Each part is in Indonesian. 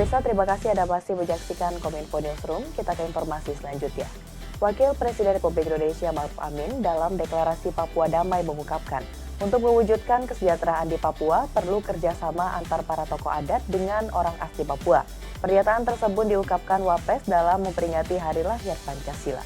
Pemirsa, terima kasih Anda masih menyaksikan Kominfo Newsroom. Kita ke informasi selanjutnya. Wakil Presiden Republik Indonesia Ma'ruf Amin dalam deklarasi Papua Damai mengungkapkan, untuk mewujudkan kesejahteraan di Papua perlu kerjasama antar para tokoh adat dengan orang asli Papua. Pernyataan tersebut diungkapkan Wapres dalam memperingati Hari Lahir Pancasila.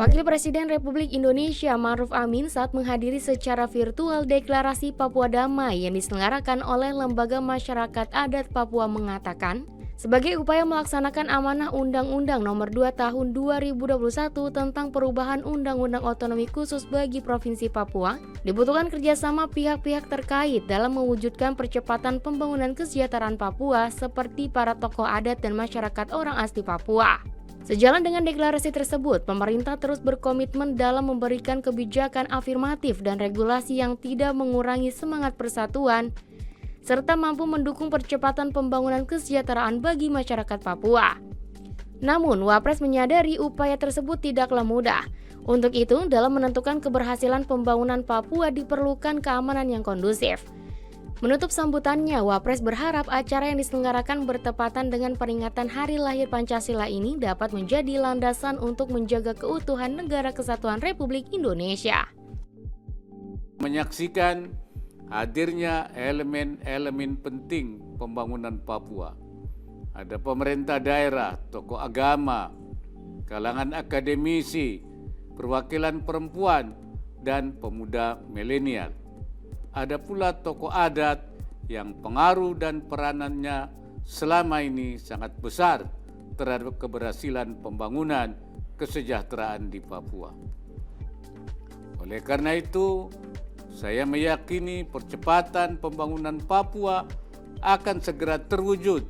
Wakil Presiden Republik Indonesia Ma'ruf Amin saat menghadiri secara virtual deklarasi Papua Damai yang diselenggarakan oleh Lembaga Masyarakat Adat Papua mengatakan, sebagai upaya melaksanakan amanah Undang-Undang Nomor 2 Tahun 2021 tentang perubahan Undang-Undang Otonomi Khusus bagi Provinsi Papua, dibutuhkan kerjasama pihak-pihak terkait dalam mewujudkan percepatan pembangunan kesejahteraan Papua seperti para tokoh adat dan masyarakat orang asli Papua. Sejalan dengan deklarasi tersebut, pemerintah terus berkomitmen dalam memberikan kebijakan afirmatif dan regulasi yang tidak mengurangi semangat persatuan, serta mampu mendukung percepatan pembangunan kesejahteraan bagi masyarakat Papua. Namun, Wapres menyadari upaya tersebut tidaklah mudah. Untuk itu, dalam menentukan keberhasilan pembangunan Papua diperlukan keamanan yang kondusif. Menutup sambutannya, Wapres berharap acara yang diselenggarakan bertepatan dengan peringatan Hari Lahir Pancasila ini dapat menjadi landasan untuk menjaga keutuhan Negara Kesatuan Republik Indonesia. Menyaksikan hadirnya elemen-elemen penting pembangunan Papua. Ada pemerintah daerah, tokoh agama, kalangan akademisi, perwakilan perempuan, dan pemuda milenial. Ada pula tokoh adat yang pengaruh dan peranannya selama ini sangat besar terhadap keberhasilan pembangunan kesejahteraan di Papua. Oleh karena itu, saya meyakini percepatan pembangunan Papua akan segera terwujud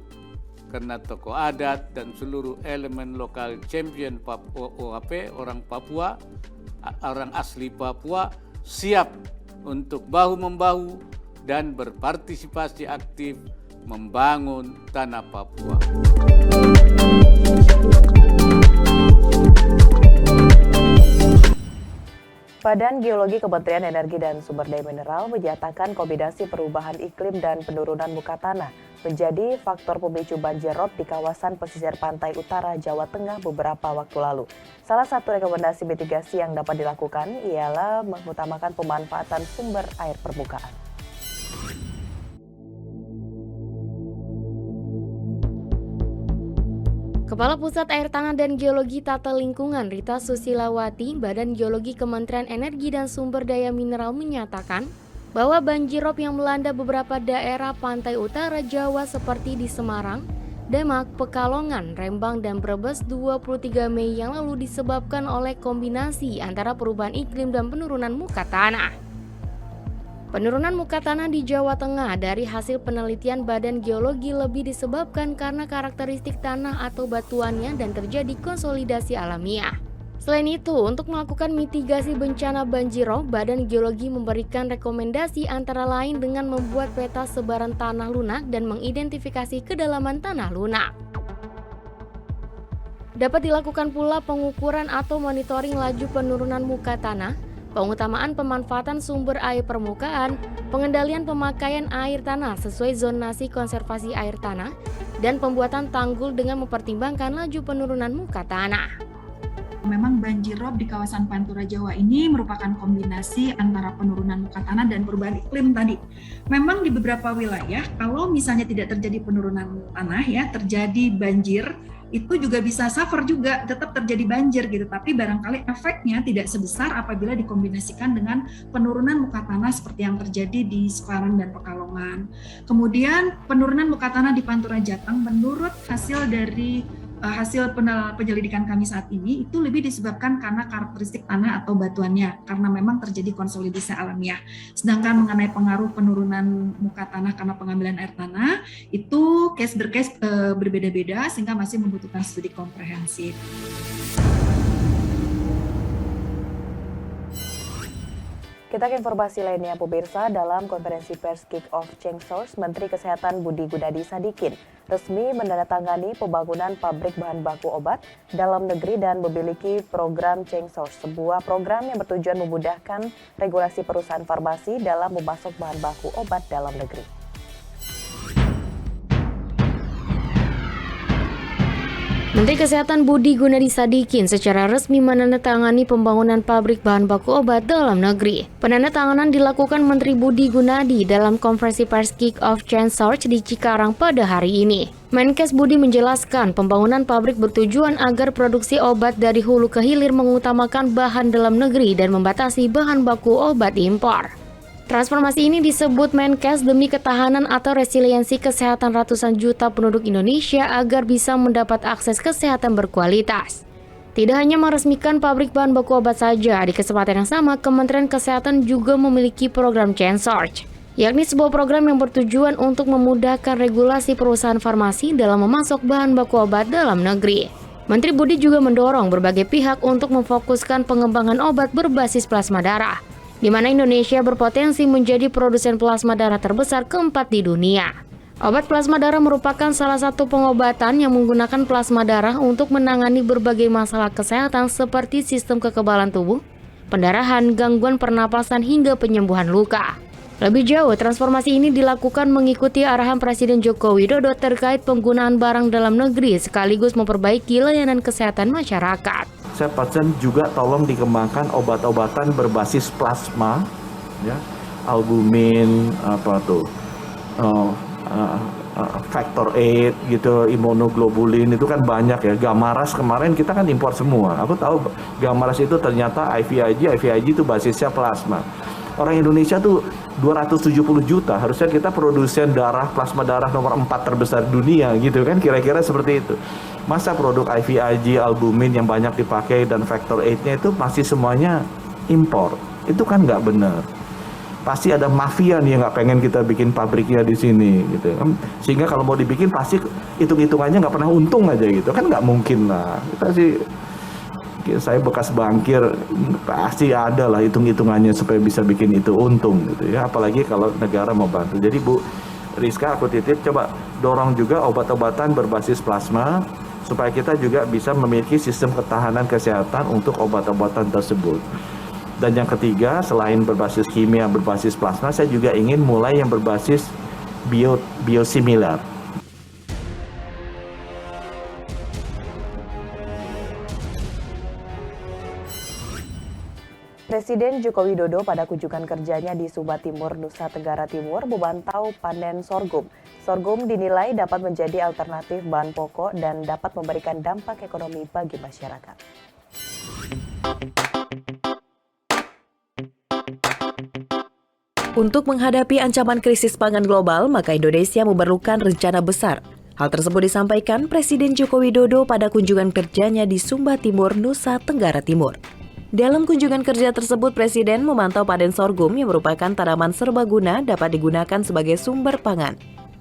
karena tokoh adat dan seluruh elemen lokal champion Papua, orang Papua, orang asli Papua siap untuk bahu-membahu dan berpartisipasi aktif membangun tanah Papua. Badan Geologi Kementerian Energi dan Sumber Daya Mineral menyatakan kombinasi perubahan iklim dan penurunan muka tanah menjadi faktor pemicu banjir rob di kawasan pesisir pantai utara Jawa Tengah beberapa waktu lalu. Salah satu rekomendasi mitigasi yang dapat dilakukan ialah mengutamakan pemanfaatan sumber air permukaan. Kepala Pusat Air Tanah dan Geologi Tata Lingkungan Rita Susilawati, Badan Geologi Kementerian Energi dan Sumber Daya Mineral menyatakan bahwa banjirop yang melanda beberapa daerah pantai utara Jawa seperti di Semarang, Demak, Pekalongan, Rembang, dan Brebes 23 Mei yang lalu disebabkan oleh kombinasi antara perubahan iklim dan penurunan muka tanah. Penurunan muka tanah di Jawa Tengah dari hasil penelitian Badan Geologi lebih disebabkan karena karakteristik tanah atau batuannya dan terjadi konsolidasi alamiah. Selain itu, untuk melakukan mitigasi bencana banjirop, Badan Geologi memberikan rekomendasi antara lain dengan membuat peta sebaran tanah lunak dan mengidentifikasi kedalaman tanah lunak. Dapat dilakukan pula pengukuran atau monitoring laju penurunan muka tanah, pengutamaan pemanfaatan sumber air permukaan, pengendalian pemakaian air tanah sesuai zonasi konservasi air tanah, dan pembuatan tanggul dengan mempertimbangkan laju penurunan muka tanah. Memang banjirop di kawasan Pantura Jawa ini merupakan kombinasi antara penurunan muka tanah dan perubahan iklim tadi. Memang di beberapa wilayah kalau misalnya tidak terjadi penurunan tanah ya, terjadi banjir, itu juga bisa suffer juga, tetap terjadi banjir gitu. Tapi barangkali efeknya tidak sebesar apabila dikombinasikan dengan penurunan muka tanah seperti yang terjadi di Semarang dan Pekalongan. Kemudian penurunan muka tanah di Pantura Jateng menurut hasil dari hasil penyelidikan kami saat ini itu lebih disebabkan karena karakteristik tanah atau batuannya karena memang terjadi konsolidasi alamiah. Sedangkan mengenai pengaruh penurunan muka tanah karena pengambilan air tanah itu case bercase berbeda-beda sehingga masih membutuhkan studi komprehensif. Kita ke informasi lainnya, pemirsa. Dalam konferensi pers Kick-Off Change Source, Menteri Kesehatan Budi Gunadi Sadikin resmi menandatangani pembangunan pabrik bahan baku obat dalam negeri dan memiliki program Change Source, sebuah program yang bertujuan memudahkan regulasi perusahaan farmasi dalam memasok bahan baku obat dalam negeri. Menteri Kesehatan Budi Gunadi Sadikin secara resmi menandatangani pembangunan pabrik bahan baku obat dalam negeri. Penandatanganan dilakukan Menteri Budi Gunadi dalam konferensi pers Kick-Off Change Source di Cikarang pada hari ini. Menkes Budi menjelaskan pembangunan pabrik bertujuan agar produksi obat dari hulu ke hilir mengutamakan bahan dalam negeri dan membatasi bahan baku obat impor. Transformasi ini disebut Menkes demi ketahanan atau resiliensi kesehatan ratusan juta penduduk Indonesia agar bisa mendapat akses kesehatan berkualitas. Tidak hanya meresmikan pabrik bahan baku obat saja, di kesempatan yang sama Kementerian Kesehatan juga memiliki program Change Source, yakni sebuah program yang bertujuan untuk memudahkan regulasi perusahaan farmasi dalam memasok bahan baku obat dalam negeri. Menteri Budi juga mendorong berbagai pihak untuk memfokuskan pengembangan obat berbasis plasma darah, di mana Indonesia berpotensi menjadi produsen plasma darah terbesar keempat di dunia. Obat plasma darah merupakan salah satu pengobatan yang menggunakan plasma darah untuk menangani berbagai masalah kesehatan seperti sistem kekebalan tubuh, pendarahan, gangguan pernapasan, hingga penyembuhan luka. Lebih jauh, transformasi ini dilakukan mengikuti arahan Presiden Joko Widodo terkait penggunaan barang dalam negeri sekaligus memperbaiki layanan kesehatan masyarakat. Saya pesan juga tolong dikembangkan obat-obatan berbasis plasma, ya, albumin, factor 8 gitu, imunoglobulin itu kan banyak ya. Gamaras kemarin kita kan impor semua. Aku tahu Gamaras itu ternyata IVIG itu basisnya plasma. Orang Indonesia tuh 270 juta, harusnya kita produsen plasma darah nomor 4 terbesar dunia gitu kan, kira-kira seperti itu. Masa produk IVIG, albumin yang banyak dipakai dan factor 8-nya itu masih semuanya impor? Itu kan nggak benar. Pasti ada mafia nih yang nggak pengen kita bikin pabriknya di sini gitu kan. Sehingga kalau mau dibikin pasti hitung-hitungannya nggak pernah untung aja gitu kan, nggak mungkin lah. Saya bekas bankir, pasti ada lah hitung-hitungannya supaya bisa bikin itu untung gitu ya, apalagi kalau negara mau bantu. Jadi Bu Rizka, aku titip coba dorong juga obat-obatan berbasis plasma supaya kita juga bisa memiliki sistem ketahanan kesehatan untuk obat-obatan tersebut. Dan yang ketiga, selain berbasis kimia, berbasis plasma, saya juga ingin mulai yang berbasis biosimilar. Presiden Joko Widodo pada kunjungan kerjanya di Sumba Timur, Nusa Tenggara Timur memantau panen sorghum. Sorghum dinilai dapat menjadi alternatif bahan pokok dan dapat memberikan dampak ekonomi bagi masyarakat. Untuk menghadapi ancaman krisis pangan global, maka Indonesia memerlukan rencana besar. Hal tersebut disampaikan Presiden Joko Widodo pada kunjungan kerjanya di Sumba Timur, Nusa Tenggara Timur. Dalam kunjungan kerja tersebut, Presiden memantau panen sorghum yang merupakan tanaman serbaguna dapat digunakan sebagai sumber pangan.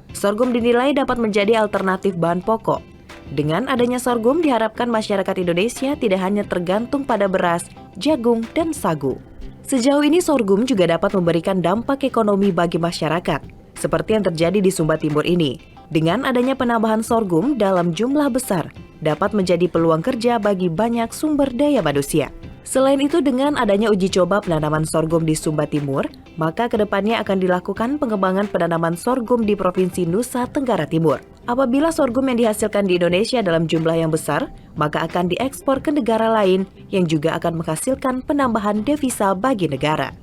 Sorghum dinilai dapat menjadi alternatif bahan pokok. Dengan adanya sorghum, diharapkan masyarakat Indonesia tidak hanya tergantung pada beras, jagung, dan sagu. Sejauh ini sorghum juga dapat memberikan dampak ekonomi bagi masyarakat, seperti yang terjadi di Sumba Timur ini. Dengan adanya penambahan sorghum dalam jumlah besar, dapat menjadi peluang kerja bagi banyak sumber daya manusia. Selain itu, dengan adanya uji coba penanaman sorghum di Sumba Timur, maka kedepannya akan dilakukan pengembangan penanaman sorghum di Provinsi Nusa Tenggara Timur. Apabila sorghum yang dihasilkan di Indonesia dalam jumlah yang besar, maka akan diekspor ke negara lain yang juga akan menghasilkan penambahan devisa bagi negara.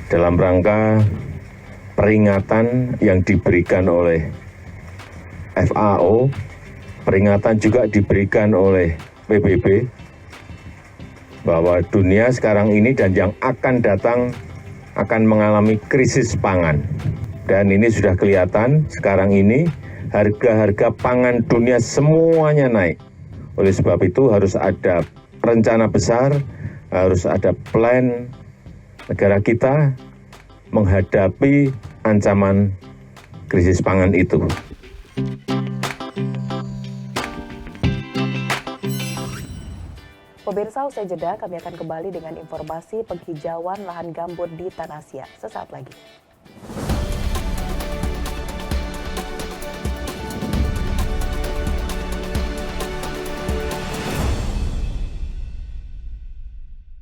Dalam rangka peringatan yang diberikan oleh FAO, peringatan juga diberikan oleh PBB, bahwa dunia sekarang ini dan yang akan datang akan mengalami krisis pangan. Dan ini sudah kelihatan sekarang ini harga-harga pangan dunia semuanya naik. Oleh sebab itu harus ada rencana besar, harus ada plan negara kita menghadapi ancaman krisis pangan itu. Pemirsa, usai jeda kami akan kembali dengan informasi penghijauan lahan gambut di Tanah Siak sesaat lagi.